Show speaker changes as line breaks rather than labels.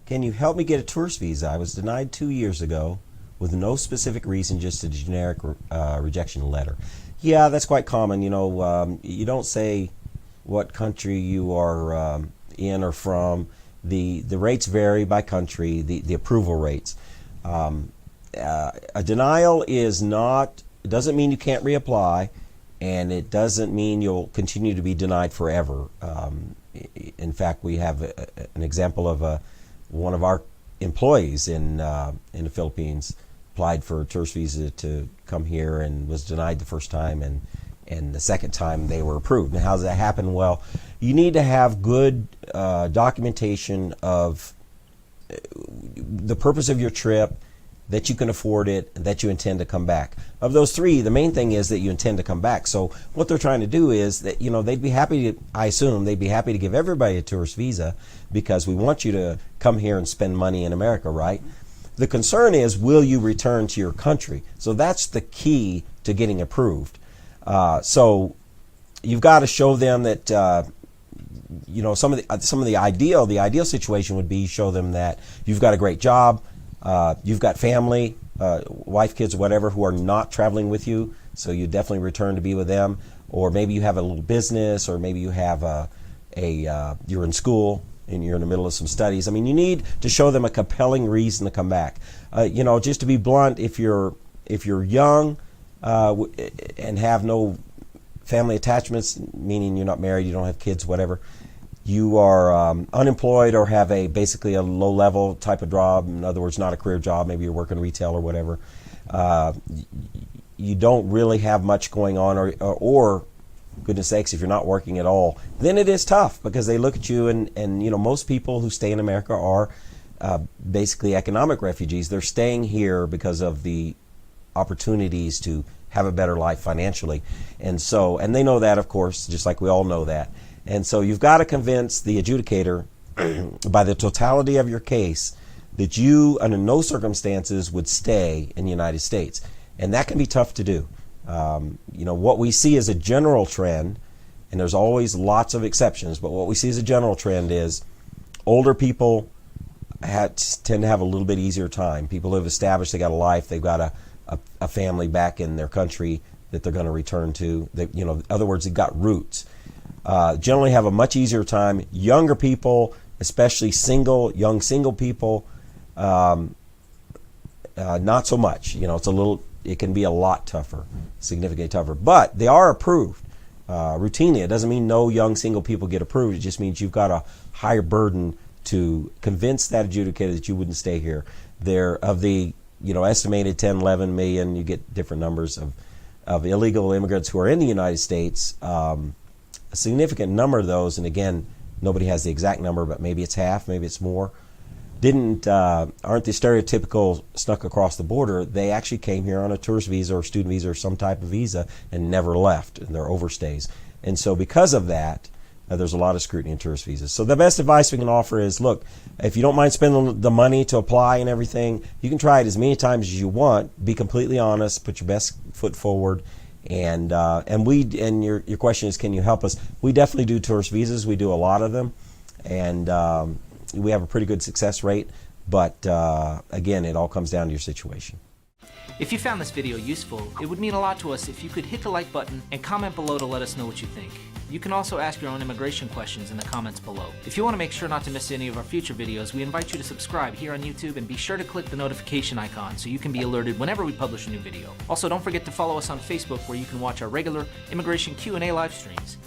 Can you help me get a tourist visa? I was denied 2 years ago with no specific reason, just a generic rejection letter. Yeah, that's quite common. You know, you don't say what country you are in or from. The rates vary by country, the approval rates. A denial is not, it doesn't mean you can't reapply, and it doesn't mean you'll continue to be denied forever. In fact, we have an example of one of our employees in the Philippines applied for a tourist visa to come here and was denied the first time, and the second time they were approved. Now, how does that happen? Well, you need to have good documentation of the purpose of your trip, that you can afford it, and that you intend to come back. Of those three, the main thing is that you intend to come back. So what they're trying to do is that, you know, they'd be happy to, I assume, they'd be happy to give everybody a tourist visa because we want you to come here and spend money in America, right? The concern is, will you return to your country? So that's the key to getting approved. So you've got to show them that, you know, some of the ideal situation would be show them that you've got a great job, you've got family, wife, kids, whatever, who are not traveling with you, so you definitely return to be with them. Or maybe you have a little business, or maybe you have you're in school and you're in the middle of some studies. I mean, you need to show them a compelling reason to come back. You know, just to be blunt, if you're young and have no family attachments, meaning you're not married, you don't have kids, whatever, you are unemployed or have basically a low-level type of job, in other words, not a career job, maybe you're working retail or whatever, you don't really have much going on, or goodness sakes, if you're not working at all, then it is tough because they look at you and you know, most people who stay in America are basically economic refugees. They're staying here because of the opportunities to have a better life financially. And they know that, of course, just like we all know that. And so you've got to convince the adjudicator by the totality of your case that you, under no circumstances, would stay in the United States. And that can be tough to do. You know, what we see as a general trend, and there's always lots of exceptions, but what we see as a general trend is older people tend to have a little bit easier time. People who have established they got a life, they've got a family back in their country that they're going to return to. You know, in other words, they've got roots. Generally have a much easier time. Younger people, especially young single people, not so much. You know, it can be a lot tougher, significantly tougher. But they are approved routinely. It doesn't mean no young single people get approved. It just means you've got a higher burden to convince that adjudicator that you wouldn't stay here. Of the, you know, estimated 10, 11 million, you get different numbers of illegal immigrants who are in the United States. A significant number of those, and again, nobody has the exact number, but maybe it's half, maybe it's more, aren't the stereotypical snuck across the border. They actually came here on a tourist visa or student visa or some type of visa and never left, and they're overstays. And so because of that, there's a lot of scrutiny in tourist visas. So the best advice we can offer is, look, if you don't mind spending the money to apply and everything, you can try it as many times as you want. Be completely honest, put your best foot forward. And your question is, can you help us? We definitely do tourist visas. We do a lot of them, and we have a pretty good success rate. But again, it all comes down to your situation.
If you found this video useful, it would mean a lot to us if you could hit the like button and comment below to let us know what you think. You can also ask your own immigration questions in the comments below. If you want to make sure not to miss any of our future videos, we invite you to subscribe here on YouTube and be sure to click the notification icon so you can be alerted whenever we publish a new video. Also, don't forget to follow us on Facebook, where you can watch our regular immigration Q&A live streams.